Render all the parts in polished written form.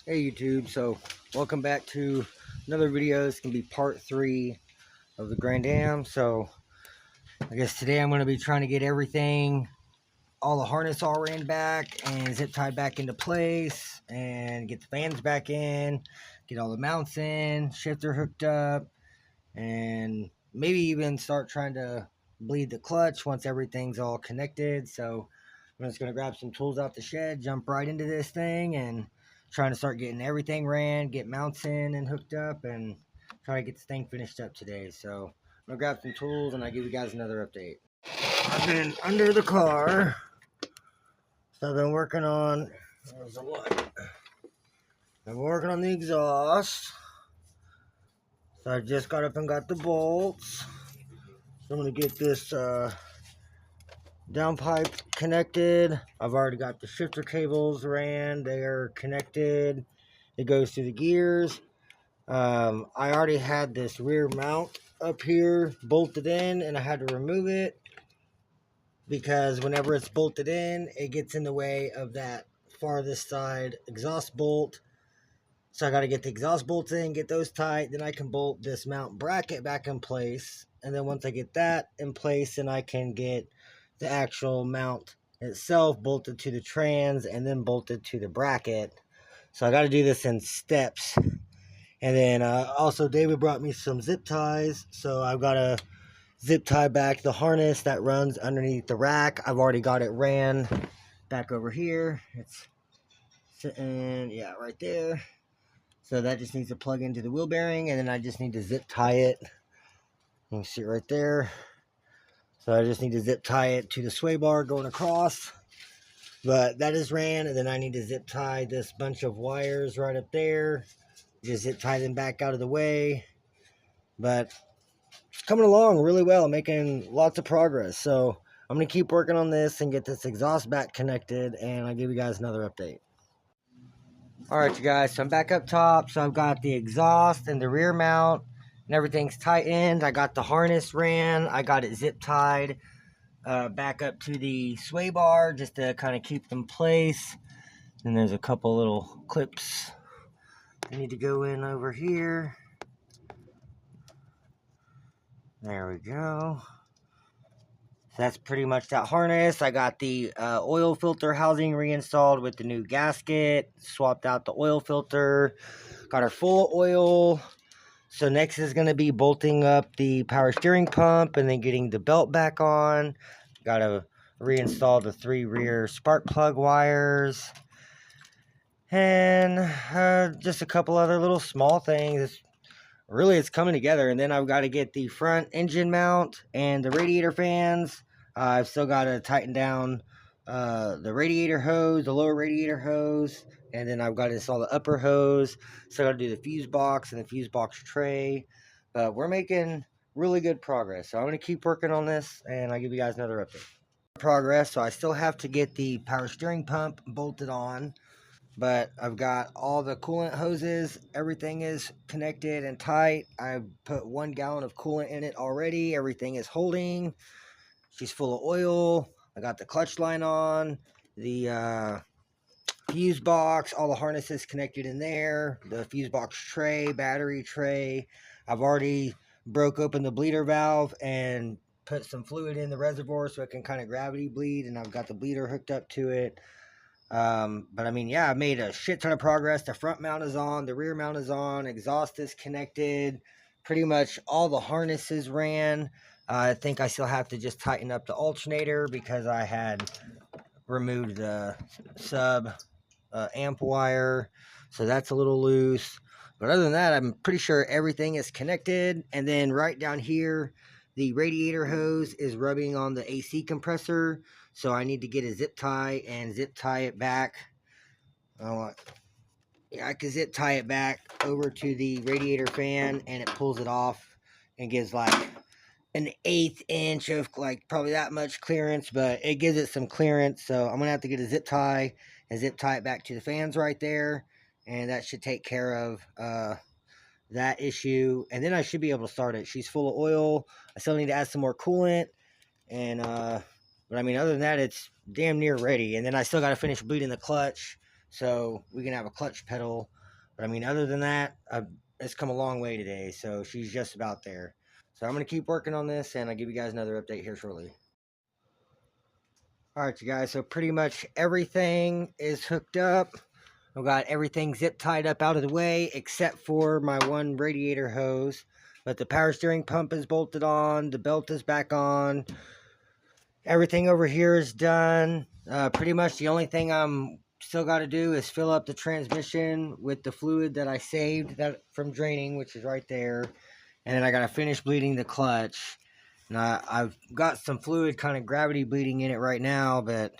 Hey YouTube, so welcome back to another video. This can be part 3 of the Grand Dam. So I guess today I'm going to be trying to get everything, all the harness all ran back and zip tied back into place and get the fans back in, get all the mounts in, shifter hooked up, and maybe even start trying to bleed the clutch once everything's all connected. So I'm just going to grab some tools out the shed, jump right into this thing, and trying to start getting everything ran, get mounts in and hooked up, and try to get this thing finished up today. So I'm going to grab some tools and I'll give you guys another update. I've been under the car, so I've been working on, there's a light. I've been working on the exhaust. So I just got up and got the bolts. So I'm going to get this down pipe connected. I've already got the shifter cables ran. They are connected. It goes through the gears. I already had this rear mount up here bolted in, and I had to remove it because whenever it's bolted in, it gets in the way of that farthest side exhaust bolt. So I got to get the exhaust bolts in, get those tight. Then I can bolt this mount bracket back in place. And then once I get that in place, then I can get the actual mount itself bolted to the trans and then bolted to the bracket. So I got to do this in steps. And then also David brought me some zip ties. So I've got to zip tie back the harness that runs underneath the rack. I've already got it ran back over here. It's sitting, yeah, right there. So that just needs to plug into the wheel bearing, and then I just need to zip tie it. You can see it right there. So I just need to zip tie it to the sway bar going across. But that is ran, and then I need to zip tie this bunch of wires right up there. Just zip tie them back out of the way. But it's coming along really well, making lots of progress. So I'm going to keep working on this and get this exhaust back connected, and I'll give you guys another update. Alright you guys, so I'm back up top. So I've got the exhaust and the rear mount and everything's tightened. I got the harness ran. I got it zip tied back up to the sway bar just to kind of keep them in place. And there's a couple little clips I need to go in over here. There we go. So that's pretty much that harness. I got the oil filter housing reinstalled with the new gasket. Swapped out the oil filter. Got her full of oil. So next is going to be bolting up the power steering pump and then getting the belt back on. Got to reinstall the 3 rear spark plug wires. And just a couple other little small things. Really, it's coming together. And then I've got to get the front engine mount and the radiator fans. I've still got to tighten down the radiator hose, the lower radiator hose. And then I've got to install the upper hose. So I got to do the fuse box and the fuse box tray. But we're making really good progress. So I'm going to keep working on this, and I'll give you guys another update. Progress. So I still have to get the power steering pump bolted on. But I've got all the coolant hoses. Everything is connected and tight. I've put 1 gallon of coolant in it already. Everything is holding. She's full of oil. I got the clutch line on. The fuse box, all the harnesses connected in there. The fuse box tray, battery tray. I've already broke open the bleeder valve and put some fluid in the reservoir so it can kind of gravity bleed. And I've got the bleeder hooked up to it. But I mean, yeah, I made a shit ton of progress. The front mount is on, the rear mount is on, exhaust is connected, pretty much all the harnesses ran. I think I still have to just tighten up the alternator because I had removed the sub amp wire, so that's a little loose. But other than that, I'm pretty sure everything is connected. And then right down here, the radiator hose is rubbing on the AC compressor. So I need to get a zip tie and zip tie it back. Yeah, I can zip tie it back over to the radiator fan, and it pulls it off and gives like an 1/8 inch of like probably that much clearance, but it gives it some clearance. So I'm gonna have to get a zip tie and zip tie it back to the fans right there, and that should take care of that issue. And then I should be able to start it. She's full of oil. I still need to add some more coolant, and but I mean, other than that, it's damn near ready. And then I still got to finish bleeding the clutch so we can have a clutch pedal. But I mean, other than that, it's come a long way today, so she's just about there. So I'm going to keep working on this, and I'll give you guys another update here shortly. All right, you guys, so pretty much everything is hooked up. I've got everything zip tied up out of the way except for my one radiator hose. But the power steering pump is bolted on, the belt is back on. Everything over here is done. Pretty much the only thing I'm still got to do is fill up the transmission with the fluid that I saved that from draining, which is right there. And then I got to finish bleeding the clutch. And I've got some fluid kind of gravity bleeding in it right now, but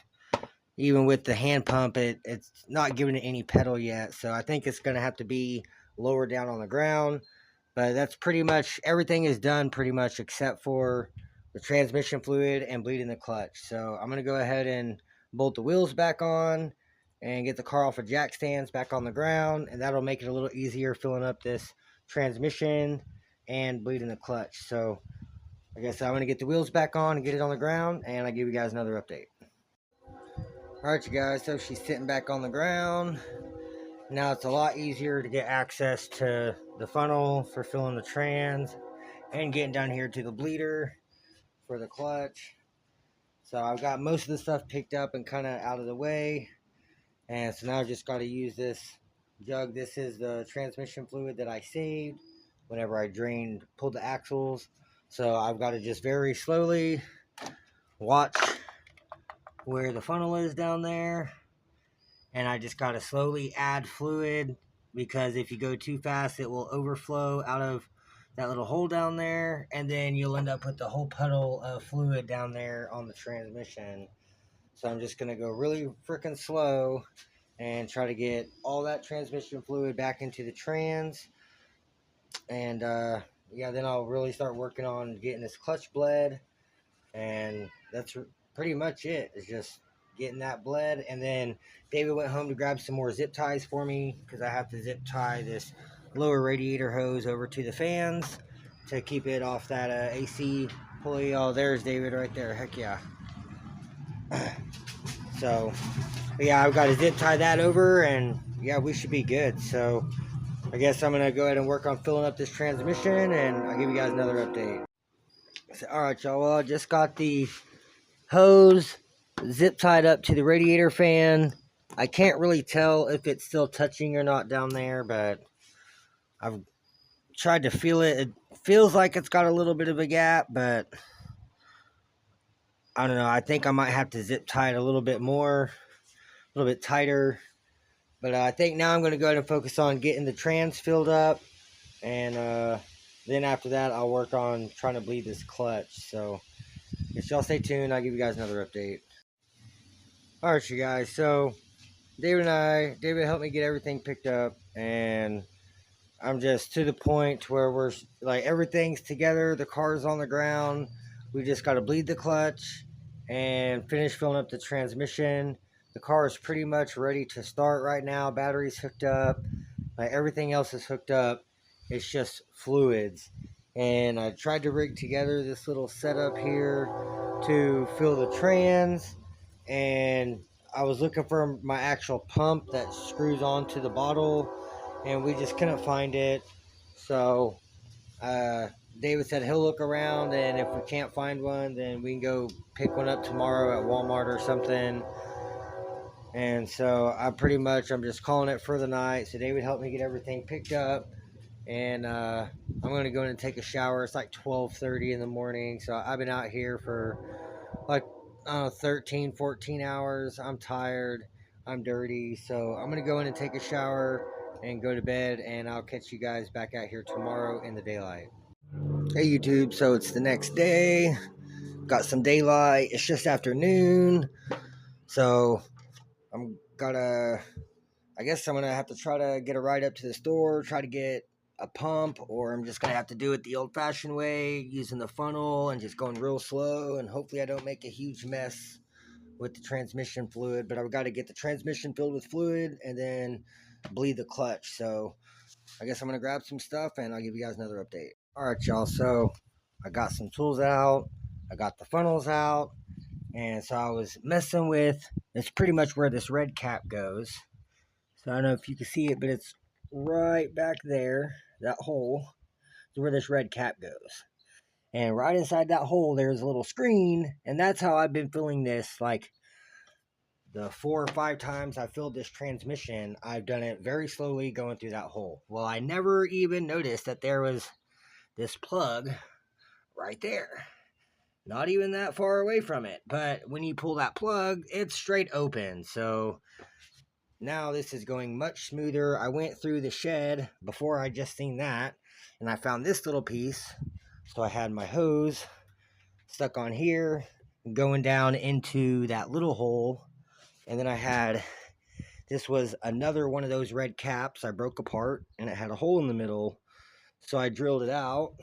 even with the hand pump, it's not giving it any pedal yet. So I think it's going to have to be lower down on the ground. But that's pretty much, everything is done pretty much except for the transmission fluid and bleeding the clutch. So I'm going to go ahead and bolt the wheels back on and get the car off of jack stands back on the ground. And that'll make it a little easier filling up this transmission and bleeding the clutch. So I guess I'm going to get the wheels back on and get it on the ground, and I'll give you guys another update. Alright, you guys, so she's sitting back on the ground. Now it's a lot easier to get access to the funnel for filling the trans and getting down here to the bleeder for the clutch. So I've got most of the stuff picked up and kind of out of the way. And so now I've just got to use this jug. This is the transmission fluid that I saved whenever I pulled the axles. So I've got to just very slowly watch where the funnel is down there. And I just got to slowly add fluid, because if you go too fast, it will overflow out of that little hole down there. And then you'll end up with the whole puddle of fluid down there on the transmission. So I'm just going to go really freaking slow and try to get all that transmission fluid back into the trans. And yeah, then I'll really start working on getting this clutch bled. And that's pretty much it. It's just getting that bled. And then David went home to grab some more zip ties for me, because I have to zip tie this lower radiator hose over to the fans to keep it off that AC pulley. Oh, there's David right there. Heck yeah. So yeah, I've got to zip tie that over, and yeah, we should be good. So I guess I'm going to go ahead and work on filling up this transmission, and I'll give you guys another update. So, alright, y'all, well, I just got the hose zip tied up to the radiator fan. I can't really tell if it's still touching or not down there, but I've tried to feel it. It feels like it's got a little bit of a gap, but I don't know. I think I might have to zip tie it a little bit more, a little bit tighter. But I think now I'm going to go ahead and focus on getting the trans filled up. And then after that, I'll work on trying to bleed this clutch. So if y'all stay tuned, I'll give you guys another update. Alright, you guys. So David helped me get everything picked up. And I'm just to the point where we're like, everything's together. The car's on the ground. We just got to bleed the clutch and finish filling up the transmission. The car is pretty much ready to start right now. Battery's hooked up. Like, everything else is hooked up. It's just fluids. And I tried to rig together this little setup here to fill the trans. And I was looking for my actual pump that screws onto the bottle, and we just couldn't find it. So David said he'll look around, and if we can't find one, then we can go pick one up tomorrow at Walmart or something. And so I'm just calling it for the night. So David helped me get everything picked up, and I'm going to go in and take a shower. It's like 12:30 in the morning, so I've been out here for like 13, 14 hours. I'm tired. I'm dirty. So I'm going to go in and take a shower and go to bed, and I'll catch you guys back out here tomorrow in the daylight. Hey YouTube, so it's the next day. Got some daylight. It's just afternoon. So I guess I'm gonna have to try to get a ride up to the store, try to get a pump, or I'm just gonna have to do it the old-fashioned way, using the funnel and just going real slow, and hopefully I don't make a huge mess with the transmission fluid. But I've got to get the transmission filled with fluid and then bleed the clutch. So I guess I'm gonna grab some stuff, and I'll give you guys another update. Alright, y'all, so I got some tools out, I got the funnels out, and so I was messing with, it's pretty much where this red cap goes. So I don't know if you can see it, but it's right back there. That hole is where this red cap goes. And right inside that hole, there's a little screen. And that's how I've been filling this. Like the 4 or 5 times I filled this transmission, I've done it very slowly going through that hole. Well, I never even noticed that there was this plug right there. Not even that far away from it. But when you pull that plug, it's straight open. So now this is going much smoother. I went through the shed before I just seen that, and I found this little piece. So I had my hose stuck on here, going down into that little hole. And then I had, this was another one of those red caps I broke apart, and it had a hole in the middle. So I drilled it out.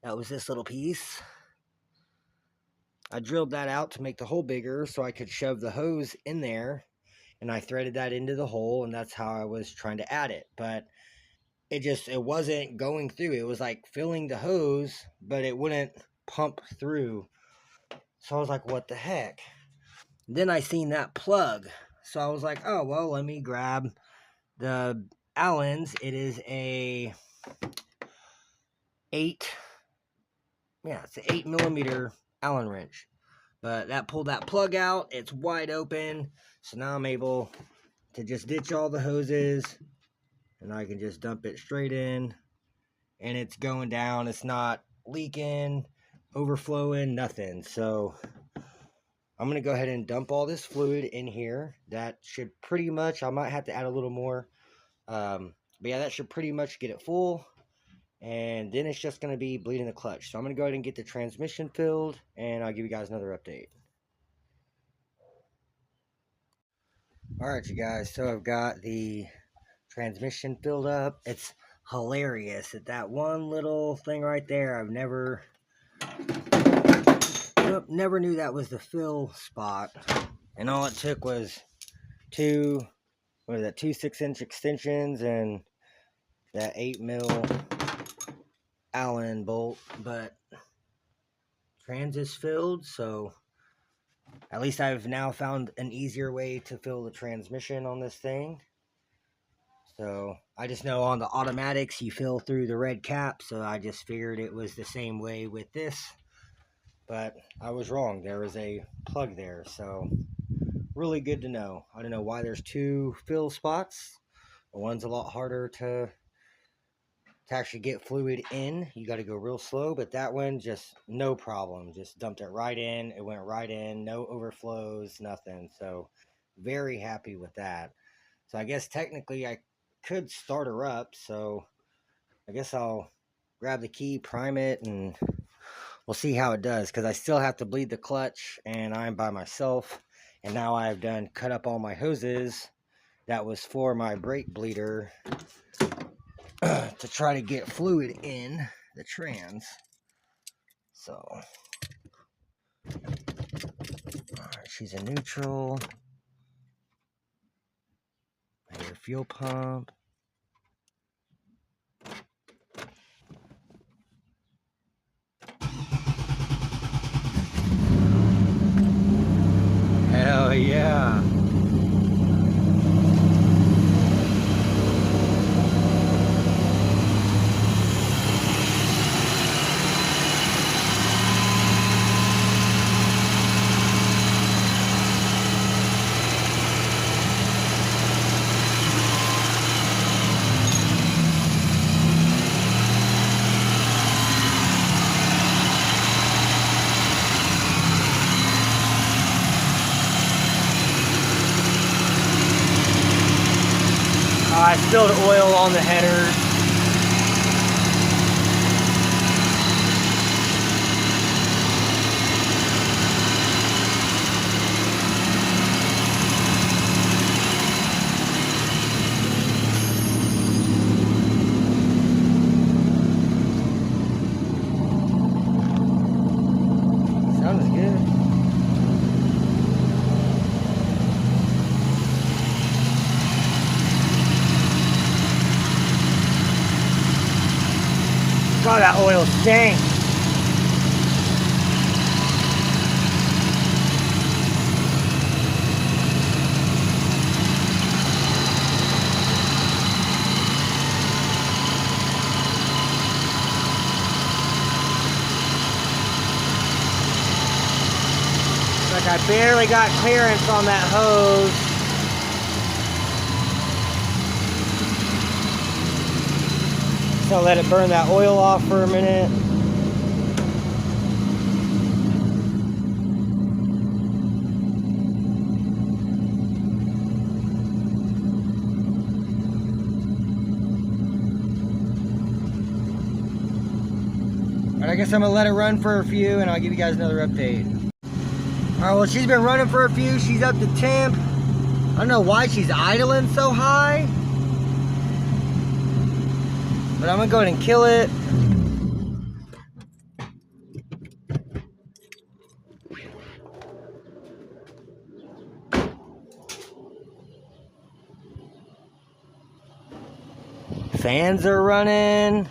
That was this little piece. I drilled that out to make the hole bigger so I could shove the hose in there. And I threaded that into the hole, and that's how I was trying to add it. But it wasn't going through. It was like filling the hose, but it wouldn't pump through. So I was like, what the heck? Then I seen that plug. So I was like, oh, well, let me grab the Allen's. It is a 8 millimeter Allen wrench. But that pulled that plug out. It's wide open. So now I'm able to just ditch all the hoses, and I can just dump it straight in, and it's going down. It's not leaking, overflowing, nothing. So I'm going to go ahead and dump all this fluid in here. That should pretty much, I might have to add a little more. But yeah, that should pretty much get it full. And then it's just going to be bleeding the clutch. So I'm going to go ahead and get the transmission filled, and I'll give you guys another update. Alright, you guys, so I've got the transmission filled up. It's hilarious at that one little thing right there. I've never knew that was the fill spot. And all it took was two 6-inch extensions and that 8 mil Allen bolt. But trans is filled, so at least I've now found an easier way to fill the transmission on this thing. So I just know on the automatics you fill through the red cap, so I just figured it was the same way with this. But I was wrong. There was a plug there, so really good to know. I don't know why there's 2 fill spots. One's a lot harder to actually get fluid in. You got to go real slow, but that one just no problem. Just dumped it right in. It went right in. No overflows, nothing. So very happy with that. So I guess technically I could start her up. So I guess I'll grab the key, prime it, and we'll see how it does, because I still have to bleed the clutch, and I'm by myself. And now I've done cut up all my hoses. That was for my brake bleeder to try to get fluid in the trans. So, alright, she's a neutral. Your fuel pump. Hell yeah. I spilled oil on the header. Sounds good. God, that oil stinks. I barely got clearance on that hose. So let it burn that oil off for a minute. And I guess I'm gonna let it run for a few and I'll give you guys another update. Alright, well, she's been running for a few. She's up to temp. I don't know why she's idling so high, but I'm gonna go ahead and kill it. Fans are running.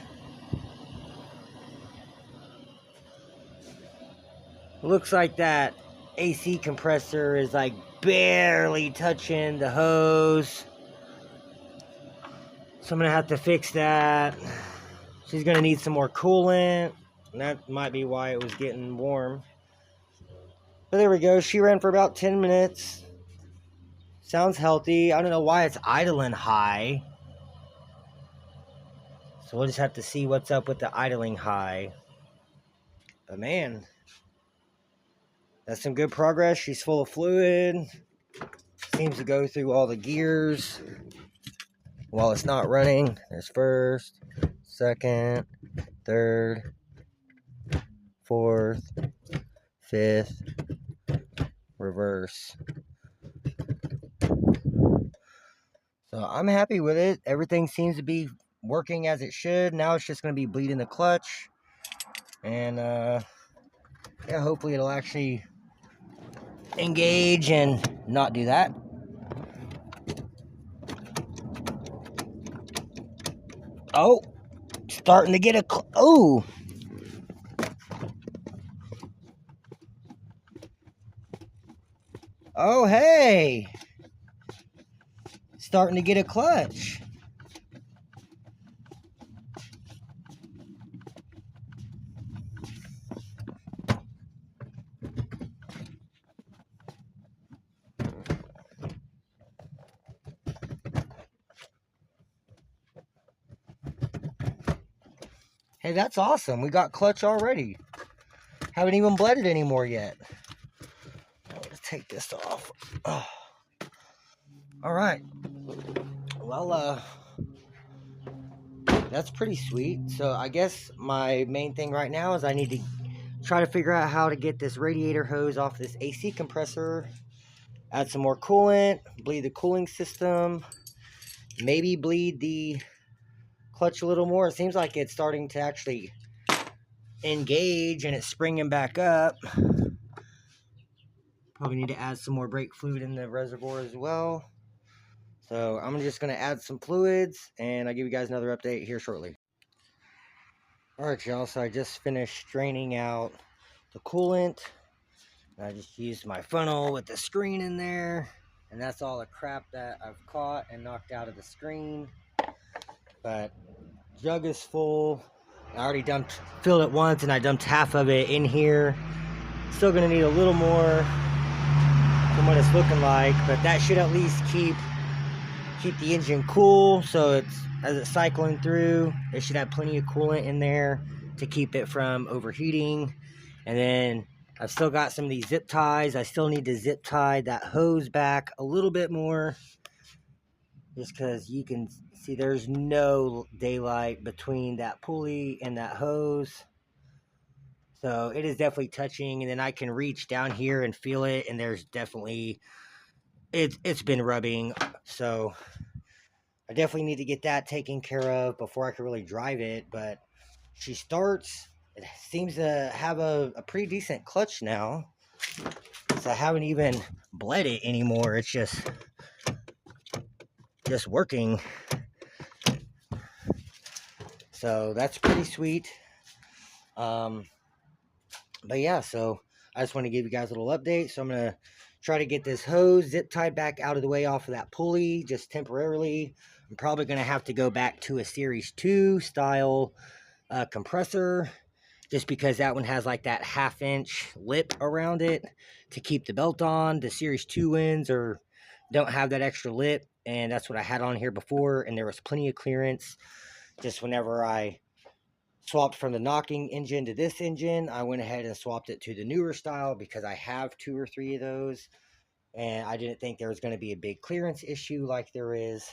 Looks like that AC compressor is like barely touching the hose. So I'm gonna have to fix that. She's gonna need some more coolant. And that might be why it was getting warm. But there we go. She ran for about 10 minutes. Sounds healthy. I don't know why it's idling high. So we'll just have to see what's up with the idling high. But man, that's some good progress. She's full of fluid. Seems to go through all the gears while it's not running. There's first, second, third, fourth, fifth, reverse. So I'm happy with it. Everything seems to be working as it should. Now it's just going to be bleeding the clutch. And yeah, hopefully it'll actually engage and not do that. Oh, starting to get a... Oh! Oh, hey! Starting to get a clutch. Hey, that's awesome. We got clutch already. Haven't even bled it anymore yet. Let's take this off. Oh. All right. Well, that's pretty sweet. So I guess my main thing right now is I need to try to figure out how to get this radiator hose off this AC compressor. Add some more coolant. Bleed the cooling system. Maybe bleed the clutch a little more. It seems like it's starting to actually engage and it's springing back up. Probably need to add some more brake fluid in the reservoir as well. So I'm just going to add some fluids and I'll give you guys another update here shortly. Alright y'all, so I just finished straining out the coolant. I just used my funnel with the screen in there. And that's all the crap that I've caught and knocked out of the screen. But jug is full. I already filled it once and I dumped half of it in here. Still gonna need a little more from what it's looking like, but that should at least keep the engine cool. So as it's cycling through, it should have plenty of coolant in there to keep it from overheating. And then I've still got some of these zip ties. I still need to zip tie that hose back a little bit more, just because you can see there's no daylight between that pulley and that hose. So it is definitely touching, and then I can reach down here and feel it, and there's definitely, it's been rubbing. So I definitely need to get that taken care of before I can really drive it. But she starts, it seems to have a pretty decent clutch now. So I haven't even bled it anymore. It's just working. So that's pretty sweet. But yeah, so I just want to give you guys a little update. So I'm going to try to get this hose zip tied back out of the way off of that pulley just temporarily. I'm probably going to have to go back to a Series 2 style compressor just because that one has like that 1/2 inch lip around it to keep the belt on. The Series 2 ones don't have that extra lip, and that's what I had on here before, and there was plenty of clearance. Just whenever I swapped from the knocking engine to this engine, I went ahead and swapped it to the newer style because I have 2 or 3 of those, and I didn't think there was going to be a big clearance issue like there is.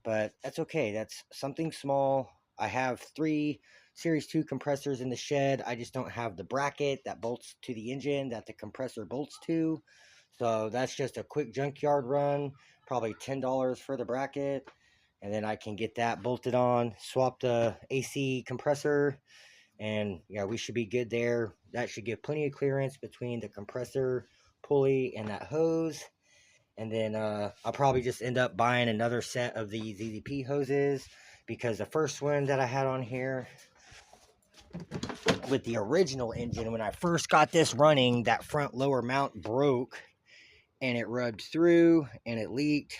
But that's okay. That's something small. I have 3 Series 2 compressors in the shed. I just don't have the bracket that bolts to the engine that the compressor bolts to. So that's just a quick junkyard run, probably $10 for the bracket. And then I can get that bolted on, swap the AC compressor, and yeah, we should be good there. That should give plenty of clearance between the compressor pulley and that hose. And then I'll probably just end up buying another set of these ZZP hoses, because the first one that I had on here with the original engine, when I first got this running, that front lower mount broke and it rubbed through and it leaked,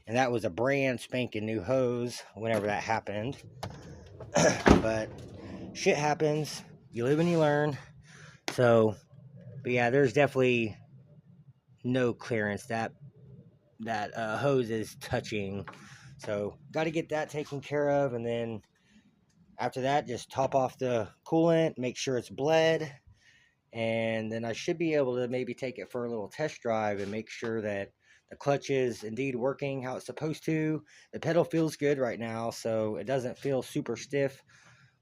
and that was a brand spanking new hose whenever that happened. But shit happens, you live and you learn. So, but yeah, there's definitely no clearance. That hose is touching, so got to get that taken care of. And then after that, just top off the coolant, make sure it's bled, and then I should be able to maybe take it for a little test drive and make sure that the clutch is indeed working how it's supposed to. The pedal feels good right now, so it doesn't feel super stiff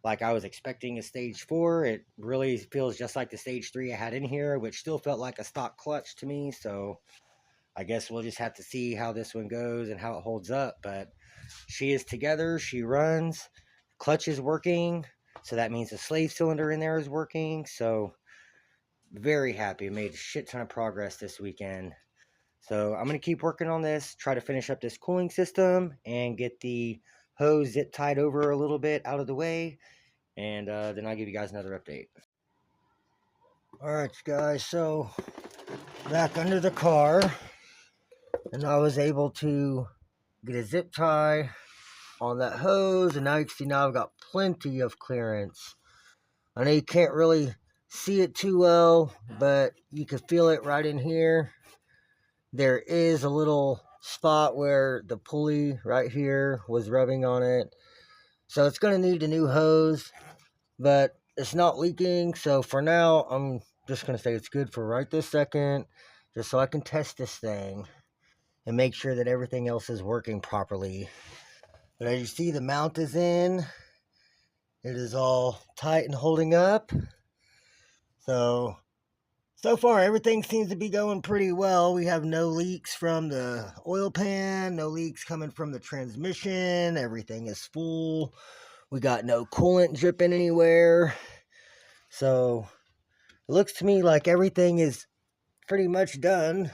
like I was expecting a stage 4. It really feels just like the stage 3 I had in here, which still felt like a stock clutch to me. So I guess we'll just have to see how this one goes and how it holds up. But she is together, she runs, clutch is working, so that means the slave cylinder in there is working. So very happy. Made a shit ton of progress this weekend. So I'm going to keep working on this, try to finish up this cooling system and get the hose zip tied over a little bit out of the way, and then I'll give you guys another update. Alright guys, so back under the car, and I was able to get a zip tie on that hose, and now you can see now I've got plenty of clearance. I know you can't really see it too well, but you can feel it right in here. There is a little spot where the pulley right here was rubbing on it, so it's going to need a new hose, but it's not leaking. So for now, I'm just going to say it's good for right this second, just so I can test this thing and make sure that everything else is working properly. But as you see, the mount is in. It is all tight and holding up. So far, everything seems to be going pretty well. We have no leaks from the oil pan, no leaks coming from the transmission. Everything is full. We got no coolant dripping anywhere. So it looks to me like everything is pretty much done.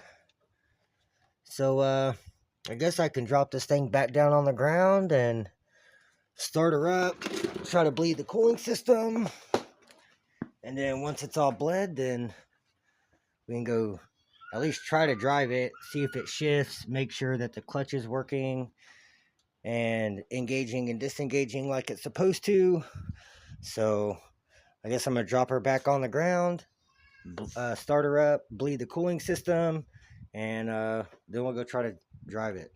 So I guess I can drop this thing back down on the ground and start her up, try to bleed the cooling system. And then once it's all bled, then we can go at least try to drive it, see if it shifts, make sure that the clutch is working and engaging and disengaging like it's supposed to. So I guess I'm going to drop her back on the ground, start her up, bleed the cooling system, and then we'll go try to drive it.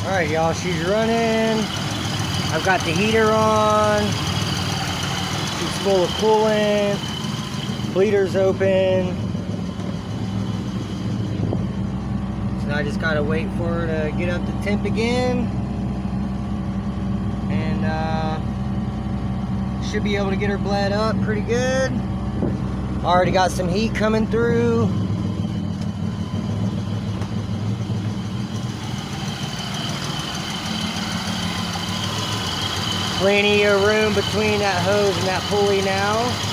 Alright y'all, she's running. I've got the heater on. She's full of coolant. Bleeder's open. So now I just gotta wait for her to get up to temp again. And should be able to get her bled up pretty good. Already got some heat coming through. Plenty of room between that hose and that pulley now.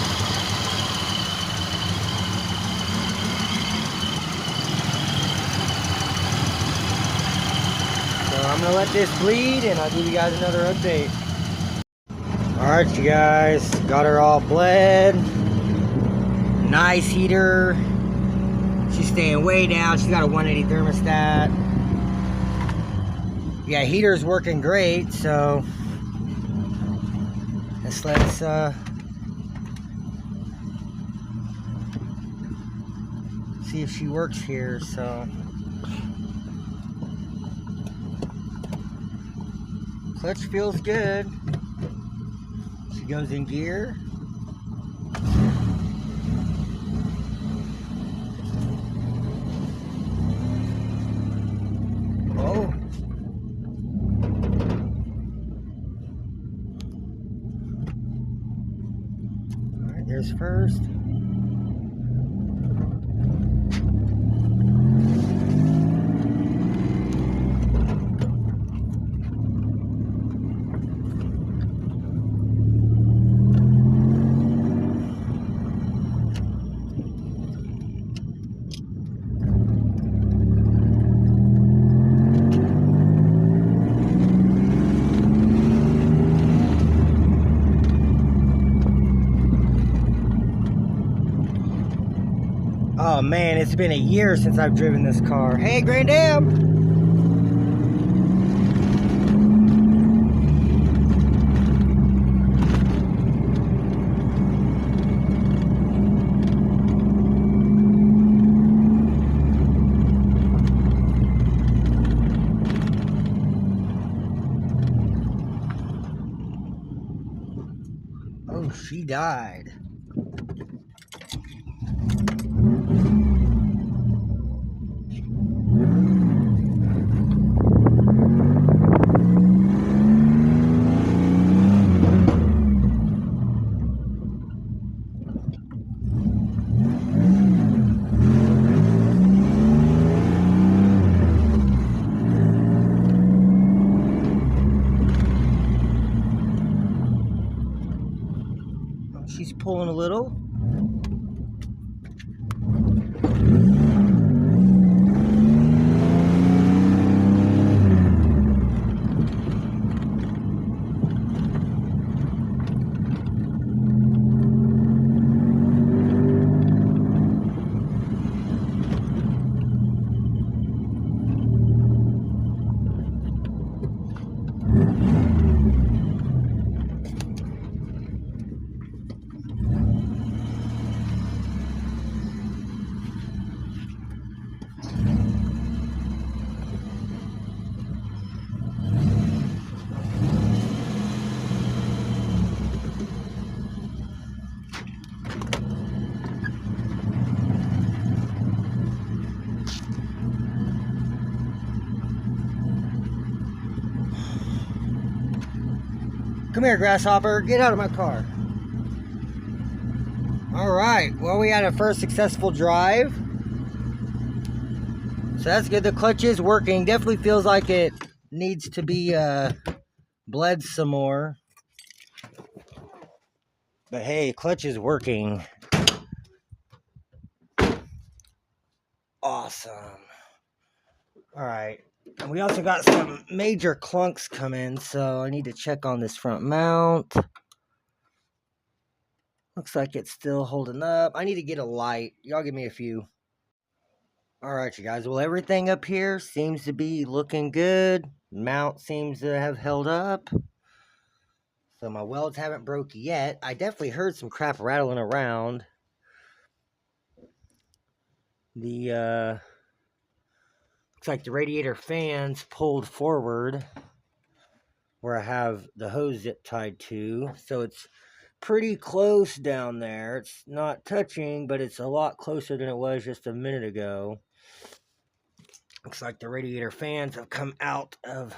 I'm gonna let this bleed and I'll give you guys another update. Alright you guys, got her all bled. Nice heater. She's staying way down. She's got a 180 thermostat. Yeah, heater's working great, so let's see if she works here. So clutch feels good. She goes in gear. Oh. All right, there's first. Oh man, it's been a year since I've driven this car. Hey, Grand Am! Oh, she died. She's pulling a little. Come here, Grasshopper. Get out of my car. All right. Well, we had a first successful drive. So that's good. The clutch is working. Definitely feels like it needs to be bled some more. But hey, clutch is working. Awesome. All right. And we also got some major clunks coming, so I need to check on this front mount. Looks like it's still holding up. I need to get a light. Y'all give me a few. All right, you guys. Well, everything up here seems to be looking good. Mount seems to have held up. So my welds haven't broke yet. I definitely heard some crap rattling around. The looks like the radiator fans pulled forward where I have the hose zip tied to. So it's pretty close down there. It's not touching, but it's a lot closer than it was just a minute ago. Looks like the radiator fans have come out of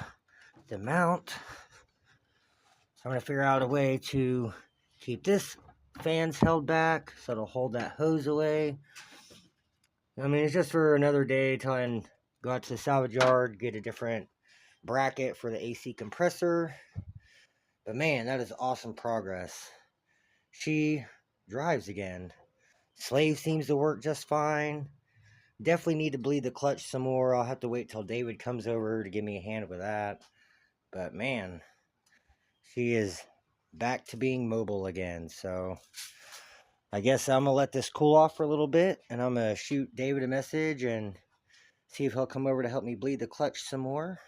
the mount. So I'm going to figure out a way to keep this fans held back so it'll hold that hose away. I mean, it's just for another day till I go out to the salvage yard, get a different bracket for the AC compressor. But man, that is awesome progress. She drives again. Slave seems to work just fine. Definitely need to bleed the clutch some more. I'll have to wait till David comes over to give me a hand with that. But man, she is back to being mobile again. So I guess I'm going to let this cool off for a little bit. And I'm going to shoot David a message and see if he'll come over to help me bleed the clutch some more.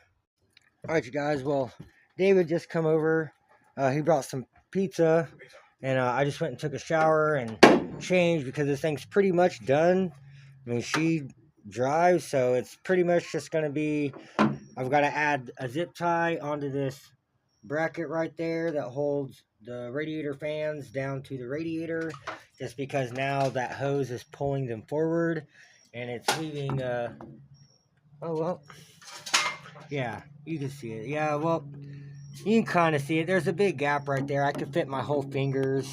Alright, you guys. Well, David just come over. He brought some pizza. And I just went and took a shower and changed because this thing's pretty much done. I mean, she drives, so it's pretty much just going to be, I've got to add a zip tie onto this bracket right there that holds the radiator fans down to the radiator, just because now that hose is pulling them forward and it's leaving oh well, yeah, you can see it. Yeah, well, you can kind of see it. There's a big gap right there. I could fit my whole fingers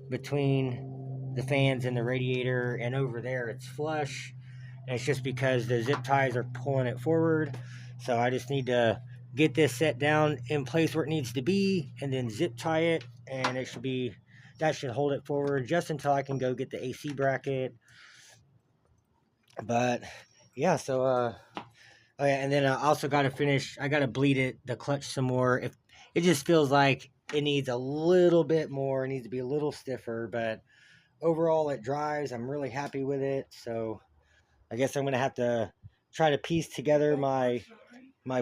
between the fans and the radiator, and over there it's flush. And it's just because the zip ties are pulling it forward. So I just need to get this set down in place where it needs to be, and then zip tie it, and it should be, that should hold it forward just until I can go get the AC bracket. But yeah, so oh yeah, and then I also got to finish, I got to bleed it, the clutch some more. If it just feels like it needs a little bit more, it needs to be a little stiffer, but overall it drives. I'm really happy with it. So I guess I'm gonna have to try to piece together my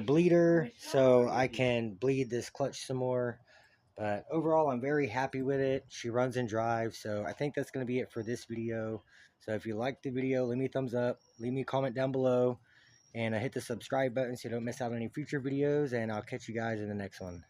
bleeder so I can bleed this clutch some more. But overall, I'm very happy with it. She runs and drives. So I think that's going to be it for this video. So if you liked the video, leave me a thumbs up, leave me a comment down below, and hit the subscribe button so you don't miss out on any future videos. And I'll catch you guys in the next one.